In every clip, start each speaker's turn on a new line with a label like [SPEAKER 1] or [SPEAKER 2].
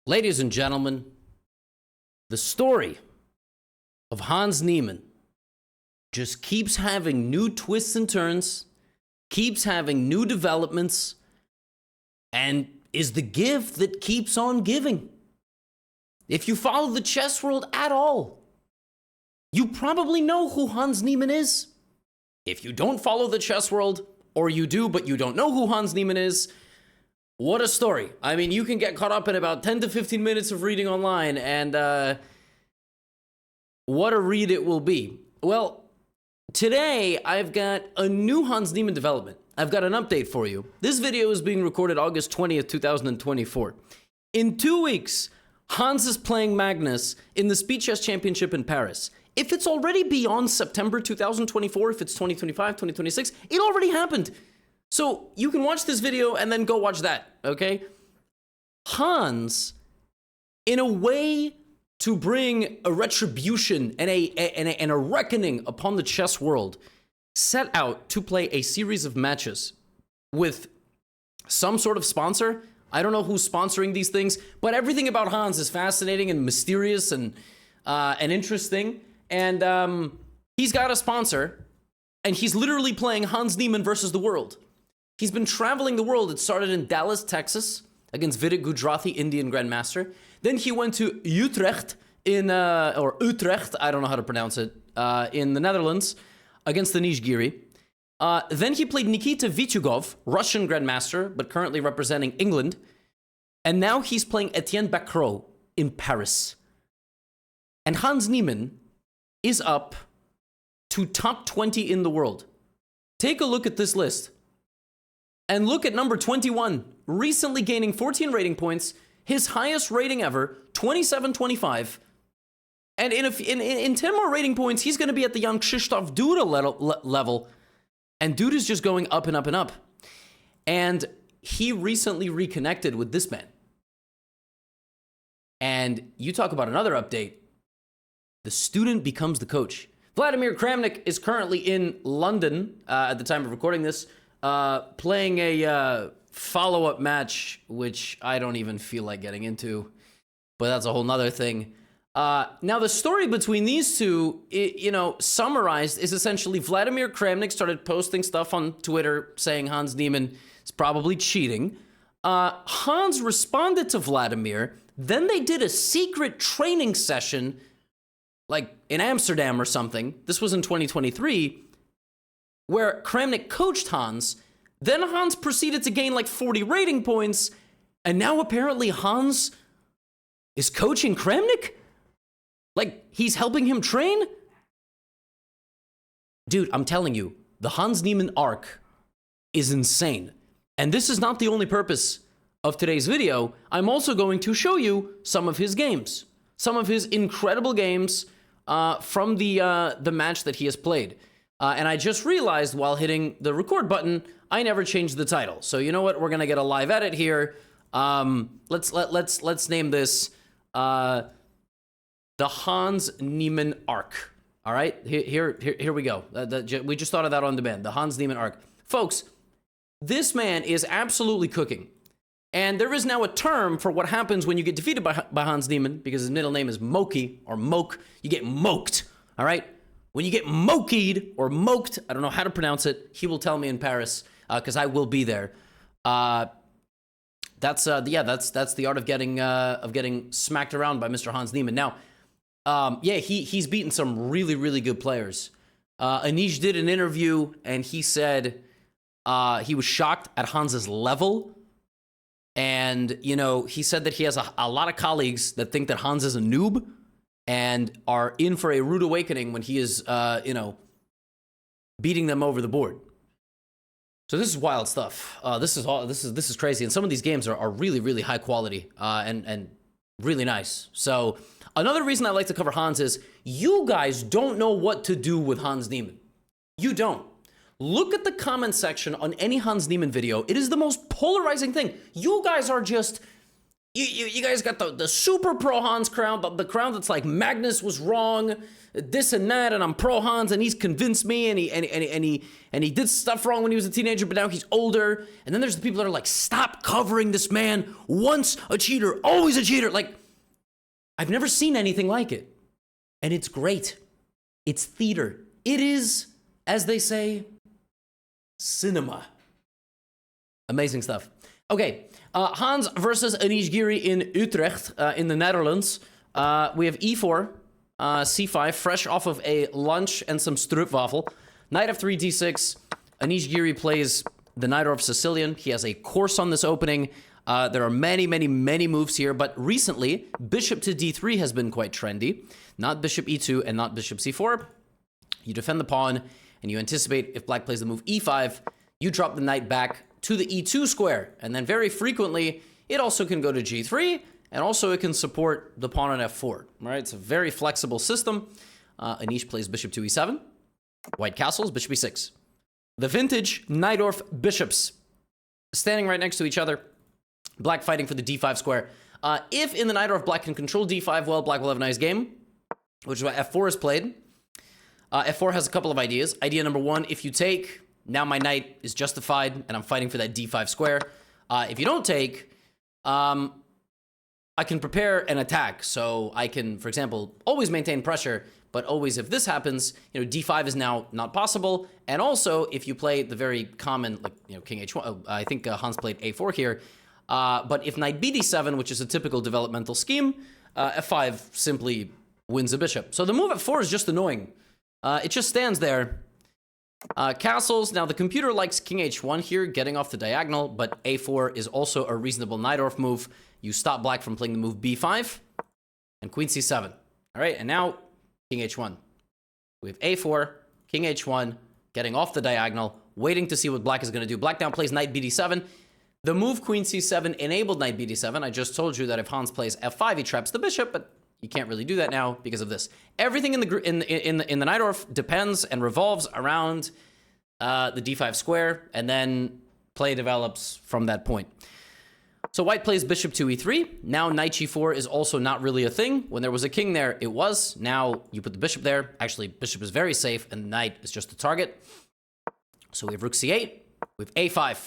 [SPEAKER 1] Ladies and gentlemen, the story of Hans Niemann just keeps having new twists and turns, keeps having new developments, and is the gift that keeps on giving. If you follow the chess world at all, you probably know who Hans Niemann is. If you don't follow the chess world, or you do but you don't know who Hans Niemann is, what a story. I mean, you can get caught up in about 10 to 15 minutes of reading online, and what a read it will be. Well, today I've got a new Hans Niemann development. I've got an update for you. This video is being recorded August 20th, 2024. In 2 weeks, Hans is playing Magnus in the Speed Chess Championship in Paris. If it's already beyond September 2024, if it's 2025, 2026, it already happened. So you can watch this video and then go watch that, okay? Hans, in a way to bring a retribution and a reckoning upon the chess world, set out to play a series of matches with some sort of sponsor. I don't know who's sponsoring these things, but everything about Hans is fascinating and mysterious and interesting. And he's got a sponsor, and he's literally playing Hans Niemann versus the world. He's been traveling the world. It started in Dallas, Texas, against Vidit Gujarati, Indian Grandmaster. Then he went to Utrecht or Utrecht, I don't know how to pronounce it, in the Netherlands, against the Nijgiri. Then he played Nikita Vityugov, Russian Grandmaster, but currently representing England. And now he's playing Etienne Bacrot in Paris. And Hans Niemann is up to top 20 in the world. Take a look at this list. And look at number 21, recently gaining 14 rating points, his highest rating ever, 27-25. And in 10 more rating points, he's going to be at the young Krzysztof Duda level. And Duda is just going up and up and up. And he recently reconnected with this man. And you talk about another update. The student becomes the coach. Vladimir Kramnik is currently in London at the time of recording this, playing a follow-up match, which I don't even feel like getting into, but that's a whole nother thing. Now, the story between these two, summarized, is essentially Vladimir Kramnik started posting stuff on Twitter saying Hans Niemann is probably cheating. Hans responded to Vladimir. Then they did a secret training session, like in Amsterdam or something. This was in 2023. Where Kramnik coached Hans, then Hans proceeded to gain like 40 rating points, and now apparently Hans is coaching Kramnik? Like, he's helping him train? Dude, I'm telling you, the Hans Niemann arc is insane. And this is not the only purpose of today's video. I'm also going to show you some of his games. Some of his incredible games from the match that he has played. And I just realized while hitting the record button, I never changed the title. So you know what? We're gonna get a live edit here. Let's name this the Hans Niemann arc. All right, here we go. We just thought of that on demand. The Hans Niemann arc, folks. This man is absolutely cooking, and there is now a term for what happens when you get defeated by Hans Niemann, because his middle name is Moki or Moke. You get moked. All right. When you get mokied or moked, I don't know how to pronounce it. He will tell me in Paris because I will be there. That's the art of getting smacked around by Mr. Hans Niemann. Now, he's beaten some really, really good players. Anish did an interview and he said he was shocked at Hans's level, and he said that he has a lot of colleagues that think that Hans is a noob and are in for a rude awakening when he is, beating them over the board. So this is wild stuff. This is crazy, and some of these games are really, really high quality and really nice. So another reason I like to cover Hans is you guys don't know what to do with Hans Niemann. You don't. Look at the comment section on any Hans Niemann video. It is the most polarizing thing. You guys are just You guys got the super pro Hans crown, the crown that's like Magnus was wrong, this and that, and I'm pro Hans, and he's convinced me, and he did stuff wrong when he was a teenager, but now he's older. And then there's the people that are like, stop covering this man. Once a cheater, always a cheater. Like, I've never seen anything like it, and it's great. It's theater. It is, as they say, cinema. Amazing stuff. Okay, Hans versus Anish Giri in Utrecht in the Netherlands. We have e4, c5, fresh off of a lunch and some stroopwafel. Knight f3, d6. Anish Giri plays the Najdorf Sicilian. He has a course on this opening. There are many moves here, but recently, bishop to d3 has been quite trendy. Not bishop e2 and not bishop c4. You defend the pawn, and you anticipate if black plays the move e5, you drop the knight back to the e2 square. And then very frequently, it also can go to g3, and also it can support the pawn on f4. Right? It's a very flexible system. Anish plays bishop to e7. White castles, bishop e6. The vintage Najdorf bishops standing right next to each other. Black fighting for the d5 square. If in the Najdorf black can control d5, well, black will have a nice game, which is why f4 is played. F4 has a couple of ideas. Idea number one, if you take, now my knight is justified, and I'm fighting for that d5 square. If you don't take, I can prepare an attack. So I can, for example, always maintain pressure, but always if this happens, d5 is now not possible. And also, if you play the very common, like, king h1, I think Hans played a4 here. But if knight bd7, which is a typical developmental scheme, f5 simply wins a bishop. So the move f4 is just annoying. It just stands there. Castles. Now, the computer likes king h1 here, getting off the diagonal, but a4 is also a reasonable Najdorf move. You stop black from playing the move b5, and queen c7. All right, and now king h1. We have a4, king h1, getting off the diagonal, waiting to see what black is going to do. Black now plays knight bd7. The move queen c7 enabled knight bd7. I just told you that if Hans plays f5, he traps the bishop, but you can't really do that now because of this. Everything in the Najdorf depends and revolves around the d5 square, and then play develops from that point. So white plays bishop to e3. Now knight g4 is also not really a thing. When there was a king there, it was. Now you put the bishop there. Actually, bishop is very safe, and knight is just a target. So we have rook c8. We have a5.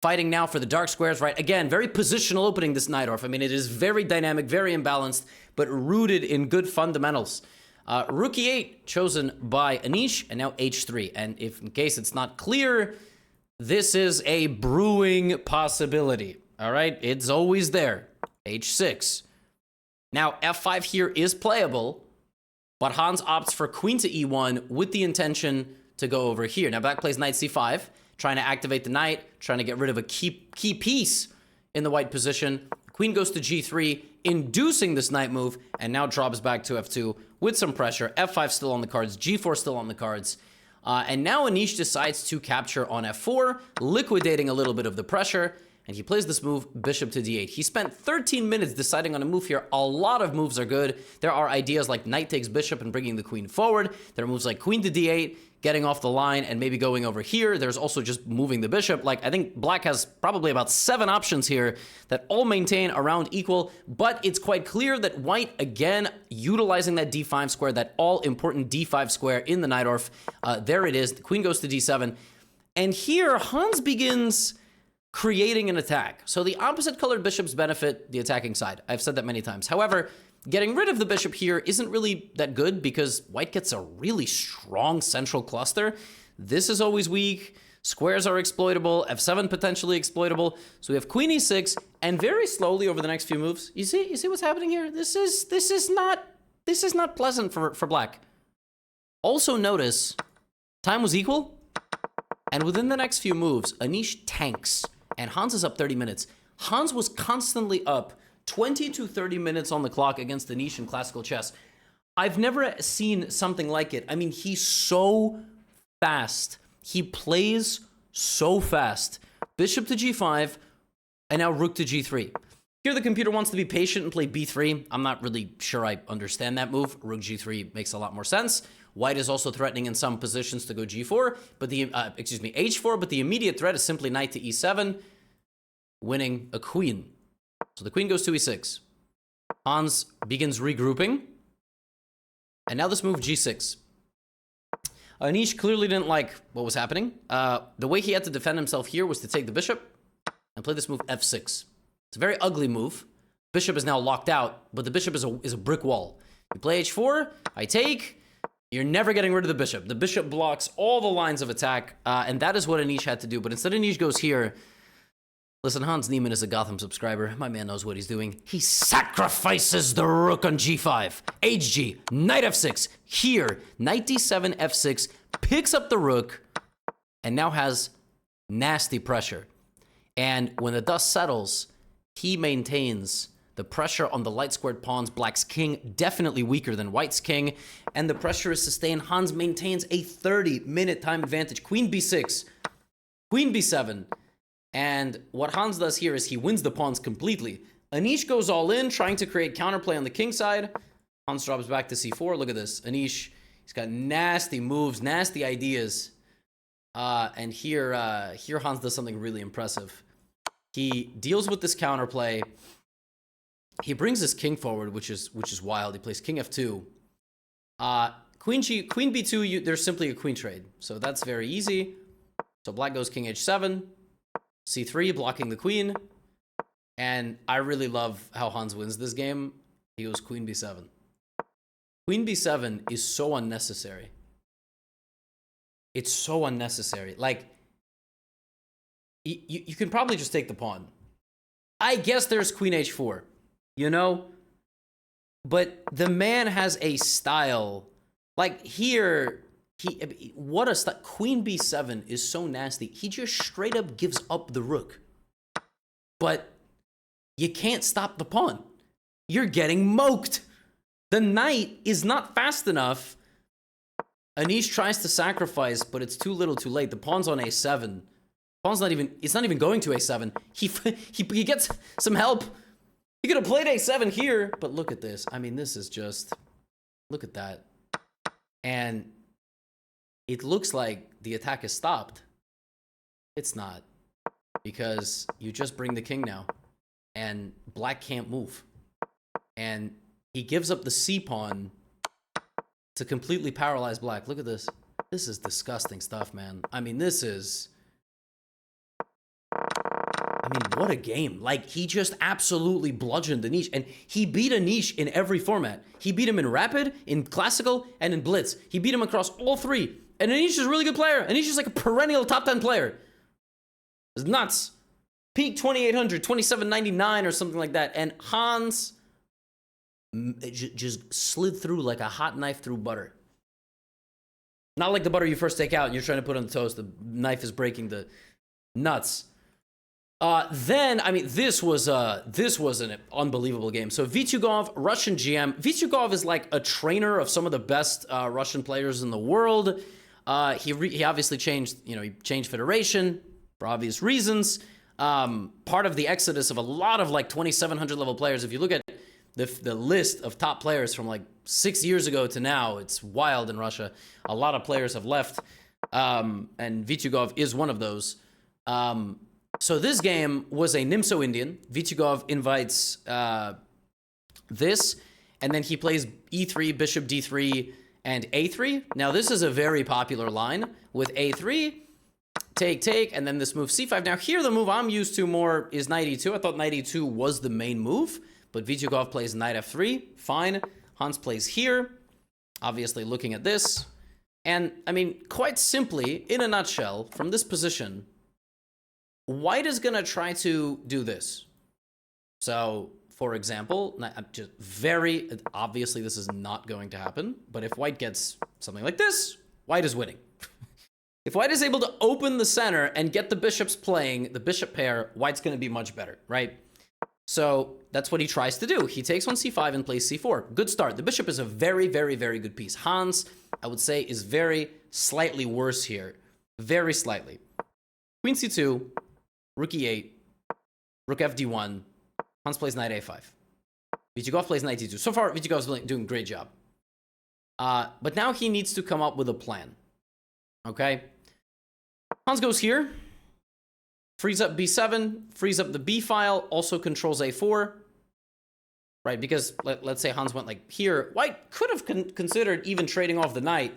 [SPEAKER 1] Fighting now for the dark squares, right? Again, very positional opening, this Najdorf. I mean, it is very dynamic, very imbalanced, but rooted in good fundamentals. Rook e8 chosen by Anish, and now h3. And if in case it's not clear, this is a brewing possibility. All right, it's always there. h6. Now, f5 here is playable, but Hans opts for queen to e1 with the intention to go over here. Now, black plays knight c5. Trying to activate the knight, trying to get rid of a key piece in the white position. Queen goes to g3, inducing this knight move, and now drops back to f2 with some pressure. f5 still on the cards, g4 still on the cards. And now Anish decides to capture on f4, liquidating a little bit of the pressure, and he plays this move, bishop to d8. He spent 13 minutes deciding on a move here. A lot of moves are good. There are ideas like knight takes bishop and bringing the queen forward. There are moves like queen to d8, getting off the line and maybe going over here. There's also just moving the bishop. Like, I think black has probably about 7 options here that all maintain around equal, but it's quite clear that white, again, utilizing that d5 square, that all-important d5 square in the Najdorf. There it is. The queen goes to d7. And here, Hans begins creating an attack. So the opposite colored bishops benefit the attacking side. I've said that many times. However, getting rid of the bishop here isn't really that good because white gets a really strong central cluster. This is always weak. Squares are exploitable. F7 potentially exploitable. So we have queen e6, and very slowly over the next few moves, you see what's happening here? This is not pleasant for black. Also notice time was equal, and within the next few moves, Anish tanks, and Hans is up 30 minutes. Hans was constantly up 20 to 30 minutes on the clock against Anish in classical chess. I've never seen something like it. I mean, he's so fast. He plays so fast. Bishop to g5, and now rook to g3. Here the computer wants to be patient and play b3. I'm not really sure I understand that move. Rook g3 makes a lot more sense. White is also threatening in some positions to go g4, but h4, but the immediate threat is simply knight to e7, winning a queen. So the queen goes to e6. Hans begins regrouping. And now this move g6. Anish clearly didn't like what was happening. The way he had to defend himself here was to take the bishop and play this move f6. It's a very ugly move. Bishop is now locked out, but the bishop is a brick wall. You play h4, I take. You're never getting rid of the bishop. The bishop blocks all the lines of attack, and that is what Anish had to do. But instead Anish goes here. Listen, Hans Niemann is a Gotham subscriber. My man knows what he's doing. He sacrifices the rook on g5. hg, knight f6. Here, knight d7, f6, picks up the rook, and now has nasty pressure. And when the dust settles, he maintains the pressure on the light squared pawns. Black's king definitely weaker than white's king, and the pressure is sustained. Hans maintains a 30-minute time advantage. Queen b6, queen b7. And what Hans does here is he wins the pawns completely. Anish goes all in, trying to create counterplay on the king side. Hans drops back to c4. Look at this. Anish, he's got nasty moves, nasty ideas. And here Hans does something really impressive. He deals with this counterplay. He brings his king forward, which is wild. He plays king f2. Queen b2, there's simply a queen trade. So that's very easy. So black goes king h7. c3, blocking the queen. And I really love how Hans wins this game. He goes queen b7. Queen b7 is so unnecessary. It's so unnecessary. Like, you can probably just take the pawn. I guess there's queen h4, you know? But the man has a style. Like, here... what a style. Queen b7 is so nasty. He just straight up gives up the rook. But you can't stop the pawn. You're getting moked. The knight is not fast enough. Anish tries to sacrifice, but it's too little too late. The pawn's on a7. Pawn's not even, it's not even going to a7. He gets some help. He could have played a7 here, but look at this. I mean, this is just, look at that. And it looks like the attack is stopped. It's not, because you just bring the king now, and black can't move. And he gives up the c-pawn to completely paralyze black. Look at this. This is disgusting stuff, man. I mean, this is... I mean, what a game. Like, he just absolutely bludgeoned Anish. And he beat Anish in every format. He beat him in Rapid, in Classical, and in Blitz. He beat him across all three. And Anish is a really good player. Anish is like a perennial top 10 player. It's nuts. Peak 2800, 2799 or something like that. And Hans just slid through like a hot knife through butter. Not like the butter you first take out and you're trying to put on the toast. The knife is breaking the nuts. Then, I mean, this was an unbelievable game. So Vityugov, Russian GM. Vityugov is like a trainer of some of the best Russian players in the world. He obviously changed, he changed federation for obvious reasons. Part of the exodus of a lot of like 2,700 level players. If you look at the list of top players from like 6 years ago to now, it's wild in Russia. A lot of players have left, and Vityugov is one of those. So this game was a Nimso Indian. Vityugov invites this, and then he plays e3, bishop d3, and a3. Now this is a very popular line with a3, take, and then this move c5. Now here the move I'm used to more is knight e2. I thought knight e2 was the main move, but Vityugov plays knight f3, fine. Hans plays here, obviously looking at this. And I mean, quite simply, in a nutshell, from this position, white is going to try to do this. So, for example, just very obviously this is not going to happen, but if white gets something like this, white is winning. If white is able to open the center and get the bishops playing, the bishop pair, white's going to be much better, right? So that's what he tries to do. He takes on c5 and plays c4. Good start. The bishop is a very, very, very good piece. Hans, I would say, is very slightly worse here. Very slightly. Queen c2. Rook e8, rook fd1, Hans plays knight a5. Vityugov plays knight e2. So far, Vityugov's doing a great job. But now he needs to come up with a plan. Okay? Hans goes here. frees up b7, frees up the b file, also controls a4. Right, because let's say Hans went like here. White could have considered even trading off the knight.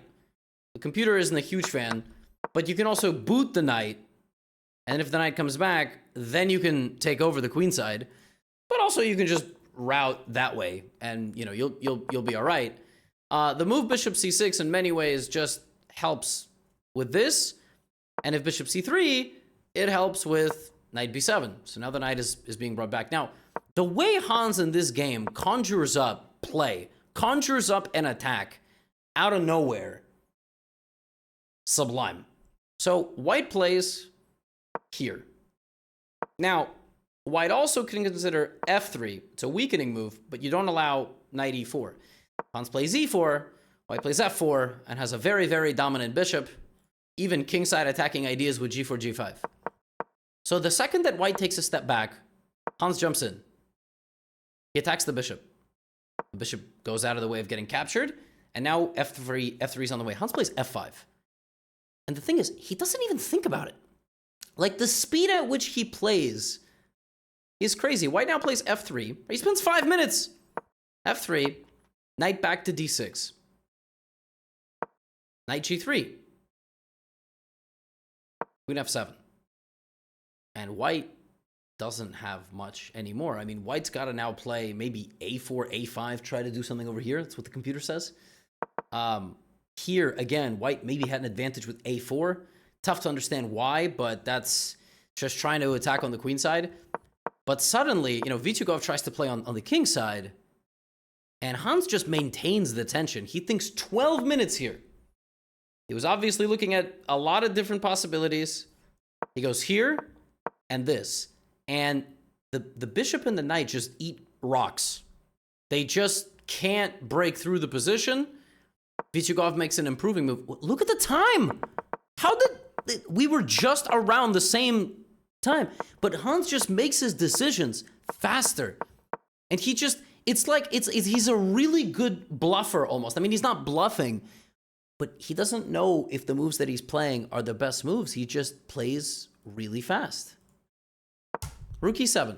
[SPEAKER 1] The computer isn't a huge fan, but you can also boot the knight. And if the knight comes back, then you can take over the queen side. But also you can just route that way, and you know you'll be all right. The move bishop c6 in many ways just helps with this, and if bishop c3, it helps with knight b7. So now the knight is being brought back. Now, the way Hans in this game conjures up play, conjures up an attack out of nowhere, sublime. So white plays here. Now, white also can consider f3. It's a weakening move, but you don't allow knight e4. Hans plays e4, white plays f4, and has a very, very dominant bishop. Even kingside attacking ideas with g4, g5. So the second that white takes a step back, Hans jumps in. He attacks the bishop. The bishop goes out of the way of getting captured, and now f3 is on the way. Hans plays f5. And the thing is, he doesn't even think about it. Like, the speed at which he plays is crazy. White now plays f3. He spends 5 minutes. f3, knight back to d6. Knight g3. Queen f7. And white doesn't have much anymore. I mean, white's got to now play maybe a4, a5, try to do something over here. That's what the computer says. Here, again, white maybe had an advantage with a4. Tough to understand why, but that's just trying to attack on the queen side. But suddenly, you know, Vityugov tries to play on the king side, and Hans just maintains the tension. He thinks 12 minutes here. He was obviously looking at a lot of different possibilities. He goes here and this. And the bishop and the knight just eat rocks. They just can't break through the position. Vityugov makes an improving move. Look at the time. How did... We were just around the same time. But Hans just makes his decisions faster. And he just... It's like... he's a really good bluffer almost. I mean, he's not bluffing. But he doesn't know if the moves that he's playing are the best moves. He just plays really fast. Rook e7.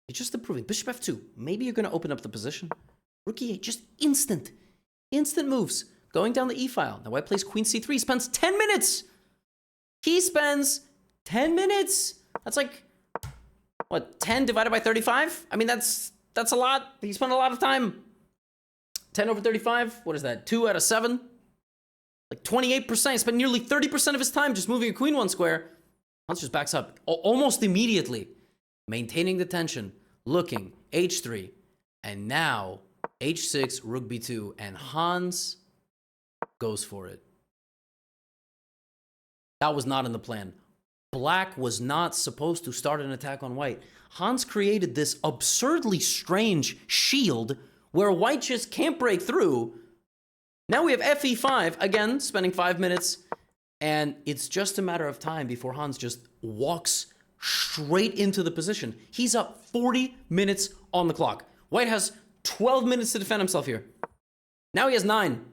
[SPEAKER 1] He's just improving. Bishop f2. Maybe you're going to open up the position. Rook e8. Just instant. Instant moves. Going down the e-file. Now white plays queen c3. He spends 10 minutes. He spends 10 minutes. That's like, what, 10 divided by 35? I mean, that's a lot. He spent a lot of time. 10 over 35. What is that? 2 out of 7? Like 28%. He spent nearly 30% of his time just moving a queen one square. Hans just backs up almost immediately. Maintaining the tension. Looking. h3. And now h6, rook b2. And Hans goes for it. That was not in the plan. Black was not supposed to start an attack on white. Hans created this absurdly strange shield where white just can't break through. Now we have fe5, again, spending 5 minutes. And it's just a matter of time before Hans just walks straight into the position. He's up 40 minutes on the clock. White has 12 minutes to defend himself here. Now he has 9.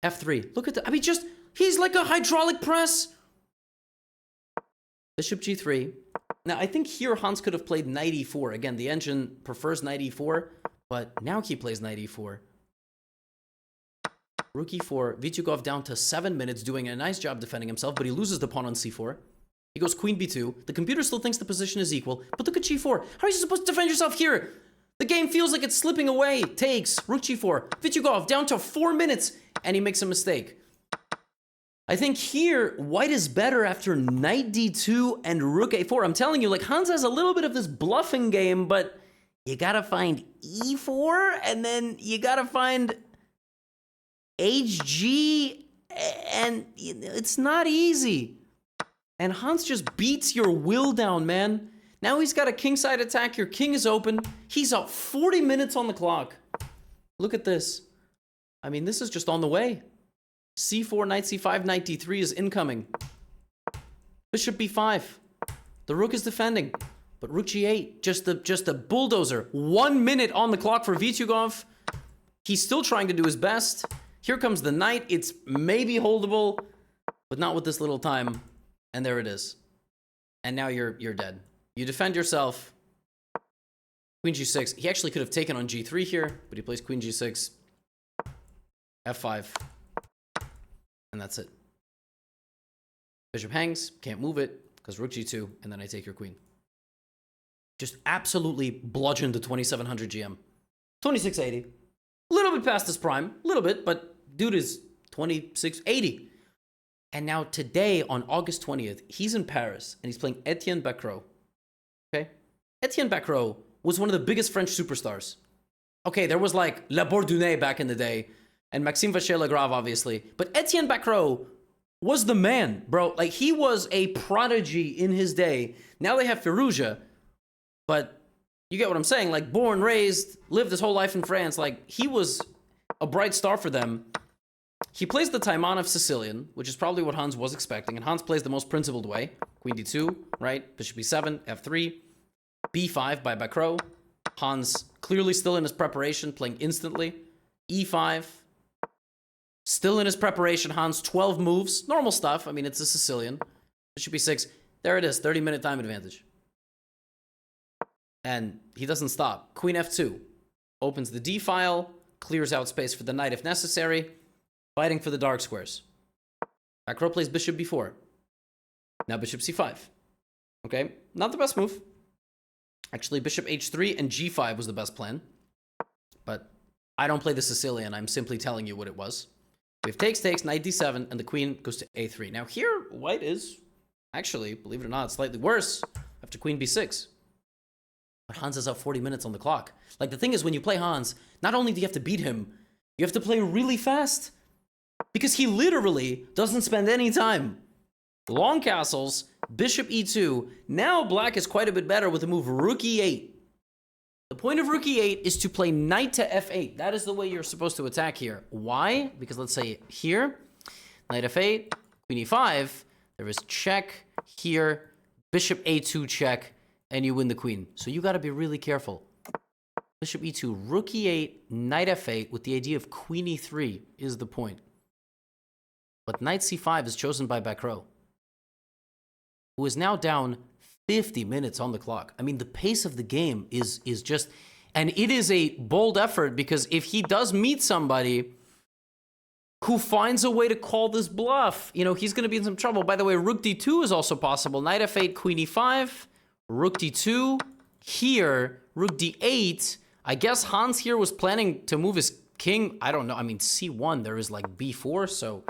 [SPEAKER 1] f3. Look at that. I mean, just, he's like a hydraulic press. Bishop g3. Now, I think here Hans could have played knight e4. Again, the engine prefers knight e4, but now he plays knight e4. Rook e4. Vityugov down to 7 minutes, doing a nice job defending himself, but he loses the pawn on c4. He goes queen b2. The computer still thinks the position is equal, but look at g4. How are you supposed to defend yourself here? The game feels like it's slipping away. Takes. Rook g4. Vityugov down to 4 minutes, and he makes a mistake. I think here, white is better after knight d2 and rook a4. I'm telling you, like, Hans has a little bit of this bluffing game, but you gotta find e4, and then you gotta find hg, and it's not easy. And Hans just beats your will down, man. Now he's got a kingside attack. Your king is open. He's up 40 minutes on the clock. Look at this. I mean, this is just on the way. c4, knight c5, knight d3 is incoming. Bishop b5. The rook is defending. But rook g8, just a bulldozer. 1 minute on the clock for Vityugov. He's still trying to do his best. Here comes the knight. It's maybe holdable, but not with this little time. And there it is. and now you're dead. You defend yourself. Queen g6. He actually could have taken on g3 here, but he plays queen g6, f5, and that's it. Bishop hangs, can't move it, because rook g2, and then I take your queen. Just absolutely bludgeoned the 2700 GM. 2680. A little bit past his prime. A little bit, but dude is 2680. And now today, on August 20th, he's in Paris, and he's playing Etienne Bacrot. Okay? Etienne Bacrot was one of the biggest French superstars. Okay, there was like La Bourdonnais back in the day, and Maxime Vacher-Lagrave, obviously. But Etienne Bacrot was the man, bro. Like, he was a prodigy in his day. Now they have Firouzja, but you get what I'm saying. Like, born, raised, lived his whole life in France. Like, he was a bright star for them. He plays the Taimanov Sicilian, which is probably what Hans was expecting. And Hans plays the most principled way. Queen d2, right? Bishop b7, f3, b5 by Bacrot. Hans clearly still in his preparation, playing instantly. e5. Still in his preparation. Hans, 12 moves. Normal stuff. I mean, it's a Sicilian. Bishop b6. There it is. 30-minute time advantage. And he doesn't stop. Queen f2. Opens the d file. Clears out space for the knight if necessary. Fighting for the dark squares. Bacrot plays bishop b4. Now bishop c5. Okay, not the best move. Actually, bishop h3 and g5 was the best plan. But I don't play the Sicilian. I'm simply telling you what it was. We have takes, knight d7, and the queen goes to a3. Now here, white is actually, believe it or not, slightly worse after queen b6. But Hans is up 40 minutes on the clock. Like, the thing is, when you play Hans, not only do you have to beat him, you have to play really fast. Because he literally doesn't spend any time. Long castles, bishop e2. Now black is quite a bit better with the move rook e8. The point of rook e8 is to play knight to f8. That is the way you're supposed to attack here. Why? Because let's say here, knight f8, queen e5. There is check here, bishop a2 check, and you win the queen. So you got to be really careful. Bishop e2, rook e8, knight f8 with the idea of queen e3 is the point. But knight c5 is chosen by Bacrot, who is now down 50 minutes on the clock. I mean, the pace of the game is just... And it is a bold effort, because if he does meet somebody who finds a way to call this bluff, you know, he's going to be in some trouble. By the way, rook d2 is also possible. Knight f8, queen e5, rook d2. Here, rook d8. I guess Hans here was planning to move his king. I don't know. I mean, c1, there is like b4, so...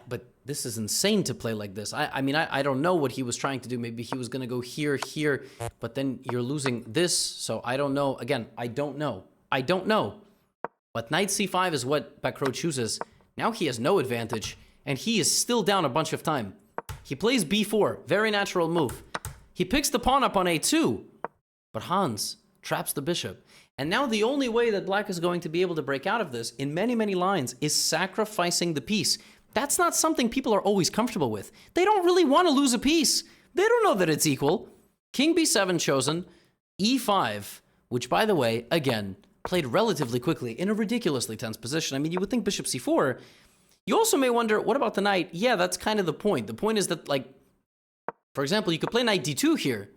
[SPEAKER 1] but this is insane to play like this. I mean, I don't know what he was trying to do. Maybe he was going to go here, but then you're losing this. So I don't know. Again, I don't know. But knight c5 is what Bacrot chooses. Now he has no advantage, and he is still down a bunch of time. He plays b4. Very natural move. He picks the pawn up on a2, but Hans traps the bishop. And now the only way that black is going to be able to break out of this in many, many lines is sacrificing the piece. That's not something people are always comfortable with. They don't really want to lose a piece. They don't know that it's equal. King b7 chosen, e5, which, by the way, again, played relatively quickly in a ridiculously tense position. I mean, you would think bishop c4. You also may wonder, what about the knight? Yeah, that's kind of the point. The point is that, like, for example, you could play knight d2 here.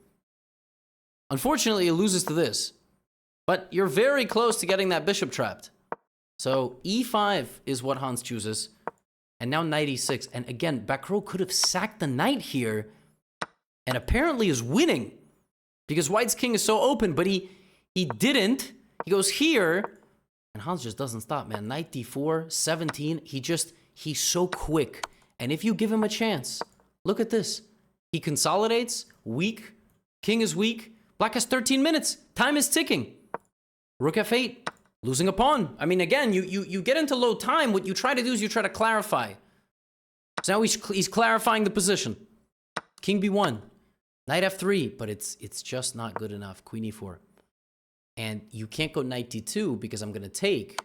[SPEAKER 1] Unfortunately, it loses to this. But you're very close to getting that bishop trapped. So e5 is what Hans chooses. And now knight e6. And again, Bacrot could have sacked the knight here and apparently is winning because white's king is so open, but he didn't. He goes here, and Hans just doesn't stop, man. Knight d4, 17. He's so quick. And if you give him a chance, look at this. He consolidates, weak. King is weak. Black has 13 minutes. Time is ticking. Rook f8. Losing a pawn. I mean, again, you get into low time. What you try to do is you try to clarify. So now he's clarifying the position. King b1. Knight f3. But it's just not good enough. Queen e4. And you can't go knight d2 because I'm going to take.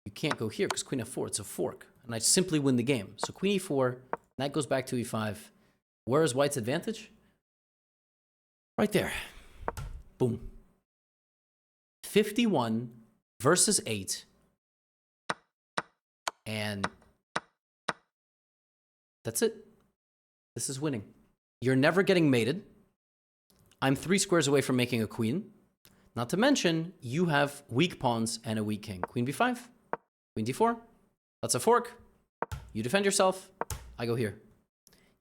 [SPEAKER 1] You can't go here because queen f4. It's a fork. And I simply win the game. So queen e4. Knight goes back to e5. Where is white's advantage? Right there. Boom. 51 versus 8. And that's it. This is winning. You're never getting mated. I'm 3 squares away from making a queen. Not to mention, you have weak pawns and a weak king. Queen b5, queen d4. That's a fork. You defend yourself. I go here.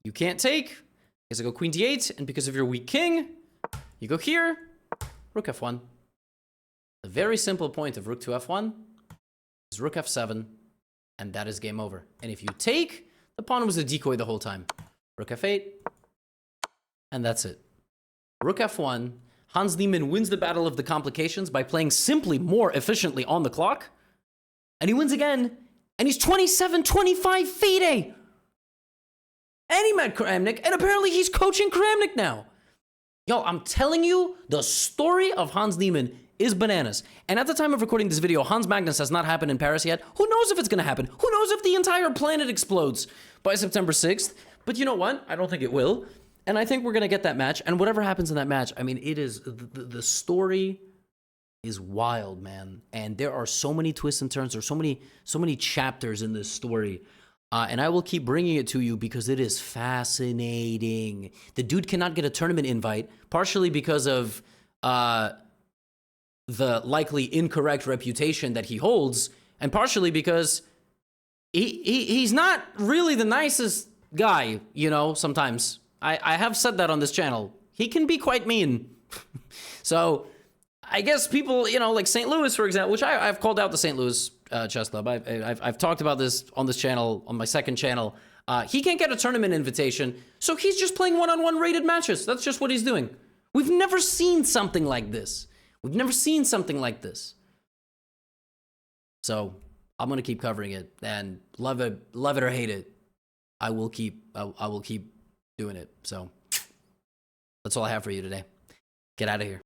[SPEAKER 1] You can't take, because I go queen d8, and because of your weak king, you go here. Rook f1. The very simple point of rook to f1 is rook f7, and that is game over. And if you take, the pawn was a decoy the whole time. Rook f8, and that's it. Rook f1. Hans Niemann wins the battle of the complications by playing simply more efficiently on the clock. And he wins again. And he's 27-25 FIDE. And he met Kramnik. And apparently he's coaching Kramnik now. Yo, I'm telling you, the story of Hans Niemann is bananas. And at the time of recording this video, Hans Magnus has not happened in Paris yet. Who knows if it's going to happen? Who knows if the entire planet explodes by September 6th? But you know what? I don't think it will. And I think we're going to get that match. And whatever happens in that match, I mean, it is, the story is wild, man. And there are so many twists and turns. There's so many chapters in this story. And I will keep bringing it to you because it is fascinating. The dude cannot get a tournament invite, partially because of the likely incorrect reputation that he holds, and partially because he's not really the nicest guy, you know, sometimes. I have said that on this channel. He can be quite mean. So I guess people, you know, like St. Louis, for example, which I've called out the St. Louis chess club. I've talked about this on this channel, on my second channel. He can't get a tournament invitation, so he's just playing one-on-one rated matches. That's just what he's doing. We've never seen something like this. We've never seen something like this. So I'm gonna keep covering it, and love it or hate it, I will keep doing it. So that's all I have for you today. Get out of here.